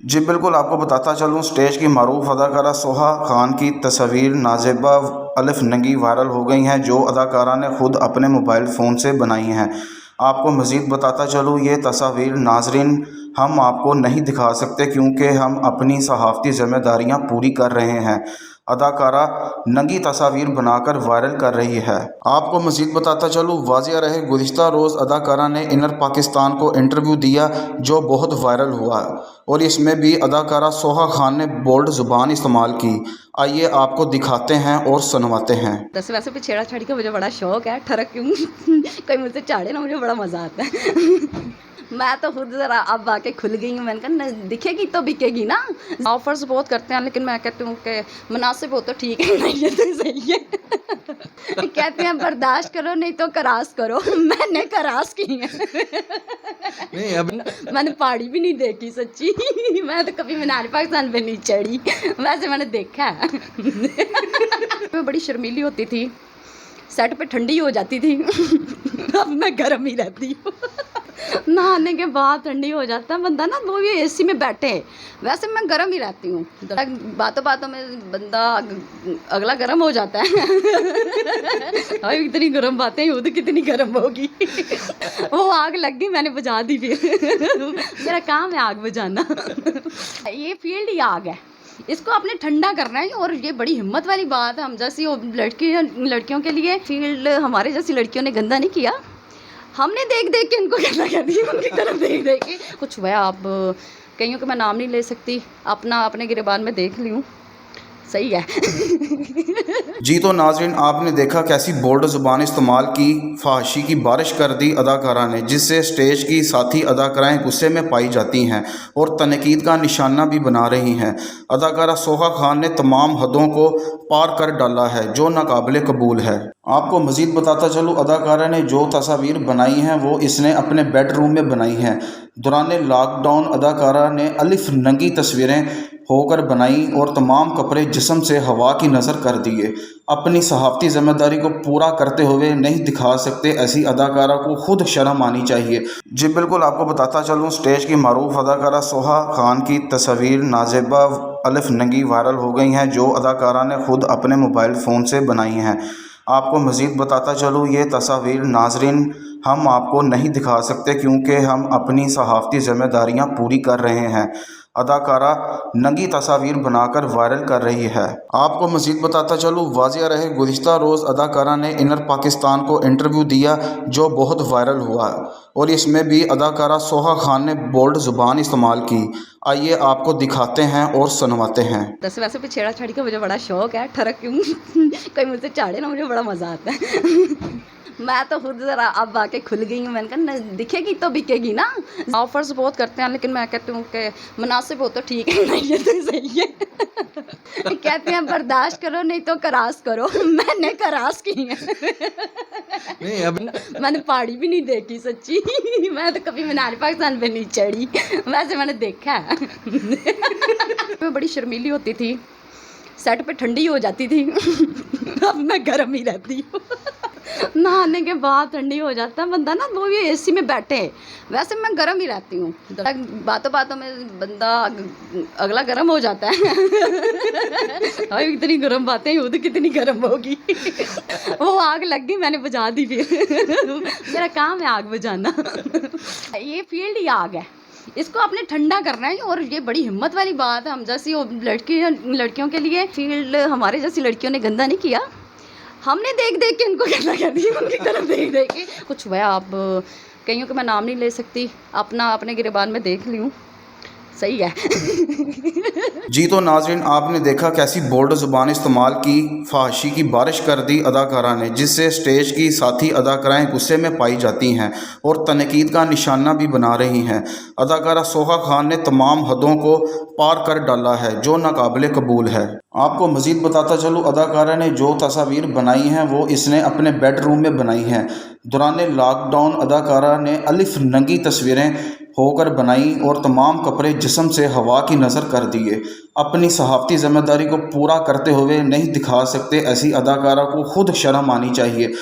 जी बिल्कुल, आपको बताता चलूँ, स्टेज की मारूफ अदाकारा सोहा खान की तस्वीर नाज़ेबा अलिफ नंगी वायरल हो गई हैं, जो अदाकारा ने ख़ुद अपने मोबाइल फ़ोन से बनाई हैं। आपको मज़ीद बताता चलूँ, ये तस्वीर नाज़रीन हम आपको नहीं दिखा सकते क्योंकि हम अपनी सहाफ़ती ज़िम्मेदारियाँ पूरी कर रहे हैं। अदाकारा नंगी तस्वीर बनाकर वायरल कर रही है। आपको मज़ीद बताता चलूँ, वाज़िया रहे, गुज़िश्ता रोज़ अदाकारा ने इनर पाकिस्तान को इंटरव्यू दिया जो बहुत वायरल हुआ, और इसमें भी अदाकारा सोहा खान ने बोल्ड ज़ुबान इस्तेमाल की। आइए आपको दिखाते हैं और सुनवाते हैं। वैसे भी छेड़ा छाड़ी का मुझे बड़ा शौक है, ठरक क्यों कोई मुझसे चाड़े ना, मुझे बड़ा मज़ा आता है। मैं तो खुद ज़रा अब आके खुल गई हूँ। मैंने कहा दिखेगी तो बिकेगी ना। ऑफर्स बहुत करते हैं, लेकिन मैं कहती हूँ कि मुनासिब हो तो ठीक है, नहीं है तो सही है। कहते हैं बर्दाश्त करो नहीं तो करास करो। मैंने करास की है। नहीं अब मैंने पहाड़ी भी नहीं देखी सच्ची। मैं तो कभी मीनार पाकिस्तान पे नहीं चढ़ी, वैसे मैंने देखा है। मैं बड़ी शर्मीली होती थी, सेट पे ठंडी हो जाती थी। अब मैं गर्म ही रहती हूँ। नहाने के बाद ठंडी हो जाता है बंदा ना, वो भी एसी में बैठे। वैसे मैं गर्म ही रहती हूँ, बातों बातों में बंदा अगला गर्म हो जाता है। अरे इतनी गर्म बातें, खुद कितनी गर्म होगी। वो आग लग गई, मैंने बुझा दी। फिर मेरा काम है आग बुझाना। ये फील्ड ही आग है, इसको आपने ठंडा करना है। और ये बड़ी हिम्मत वाली बात है, हम जैसी लड़कियों के लिए। फील्ड हमारे जैसी लड़कियों ने गंदा नहीं किया, हमने देख देख के इनको गंदा कर दिया। उनकी तरफ देख देख के कुछ हुआ। आप कहीं कि मैं नाम नहीं ले सकती, अपने गिरबान में देख ली हूँ, सही है। जी तो नाज़रीन, आपने देखा कैसी बोल्ड ज़ुबान इस्तेमाल की, फहाशी की बारिश कर दी अदाकारा ने, जिससे स्टेज की साथी अदाकाराएँ गुस्से में पाई जाती हैं और तनकीद का निशाना भी बना रही हैं। अदाकारा सोहा खान ने तमाम हदों को पार कर डाला है, जो नाकाबिले कबूल है। आपको मज़ीद बताता चलूँ, अदाकारा ने जो तस्वीर बनाई हैं वो इसने अपने बेडरूम में बनाई हैं। दौरान लॉकडाउन अदाकारा ने अलिफ नंगी तस्वीरें होकर बनाई और तमाम कपड़े जिस्म से हवा की नज़र कर दिए। अपनी सहाफ़ती ज़िम्मेदारी को पूरा करते हुए नहीं दिखा सकते, ऐसी अदाकारा को खुद शर्म आनी चाहिए। जी बिल्कुल, आपको बताता चलूँ, स्टेज की मारूफ अदाकारा सोहा खान की तस्वीर नाज़ेबा अलिफ नंगी वायरल हो गई हैं, जो अदाकारा ने ख़ुद अपने मोबाइल फ़ोन से बनाई हैं। आपको मज़ीद बताता चलूँ, ये तस्वीर नाज़रीन हम आपको नहीं दिखा सकते क्योंकि हम अपनी सहाफ़ती ज़िम्मेदारियाँ पूरी कर रहे हैं। अदाकारा नंगी तस्वीर बनाकर वायरल कर रही है। आपको मज़ीद बताता चलूँ, वाज़िया रहे, गुज़िश्ता रोज़ अदाकारा ने इनर पाकिस्तान को इंटरव्यू दिया जो बहुत वायरल हुआ, और इसमें भी अदाकारा सोहा खान ने बोल्ड ज़ुबान इस्तेमाल की। आइए आपको दिखाते हैं और सुनवाते हैं। वैसे भी छेड़ा छाड़ी का मुझे बड़ा शौक है, ठरक क्यों कोई मुझसे चाड़े ना, मुझे बड़ा मज़ा आता है। मैं तो खुद ज़रा अब आके खुल गई हूँ। मैंने कहा दिखेगी तो बिकेगी ना। ऑफर्स बहुत करते हैं, लेकिन मैं कहती हूँ कि मुनासिब हो तो ठीक है, नहीं है तो सही है। कहते हैं बर्दाश्त करो नहीं तो करास करो। मैंने करास की है। नहीं अब मैंने पहाड़ी भी नहीं देखी सच्ची। मैं तो कभी मीनार पाकिस्तान पे नहीं चढ़ी, वैसे मैंने देखा है। मैं बड़ी शर्मीली होती थी, सेट पे ठंडी हो जाती थी। अब मैं गर्म ही रहती हूँ। नहाने के बाद ठंडी हो जाता है बंदा ना, वो भी एसी में बैठे। वैसे मैं गर्म ही रहती हूँ, बातों बातों में बंदा अगला गर्म हो जाता है। अरे इतनी गर्म बातें, खुद कितनी गर्म होगी। वो आग लग गई, मैंने बुझा दी। फिर मेरा काम है आग बुझाना। ये फील्ड ही आग है, इसको आपने ठंडा करना है। और ये बड़ी हिम्मत वाली बात है, हम जैसी लड़कियों के लिए। फील्ड हमारे जैसी लड़कियों ने गंदा नहीं किया, हमने देख देख के इनको गंदा कर दिया। उनकी तरफ देख देख के कुछ हुआ। आप कहीं कि मैं नाम नहीं ले सकती, अपने गिरबान में देख ली हूँ, सही है। जी तो नाज़रीन, आपने देखा कैसी बोल्ड ज़ुबान इस्तेमाल की, फहाशी की बारिश कर दी अदाकारा ने, जिससे स्टेज की साथी अदाकाराएँ गुस्से में पाई जाती हैं और तनकीद का निशाना भी बना रही हैं। अदाकारा सोहा खान ने तमाम हदों को पार कर डाला है, जो नाकाबिले कबूल है। आपको मज़ीद बताता चलूँ, अदाकारा ने जो तस्वीर बनाई हैं वो इसने अपने बेडरूम में बनाई हैं। दौरान लॉकडाउन अदाकारा ने अलिफ नंगी तस्वीरें होकर बनाई और तमाम कपड़े जिस्म से हवा की नज़र कर दिए। अपनी सहाफ़ती ज़िम्मेदारी को पूरा करते हुए नहीं दिखा सकते, ऐसी अदाकारा को खुद शर्म आनी चाहिए।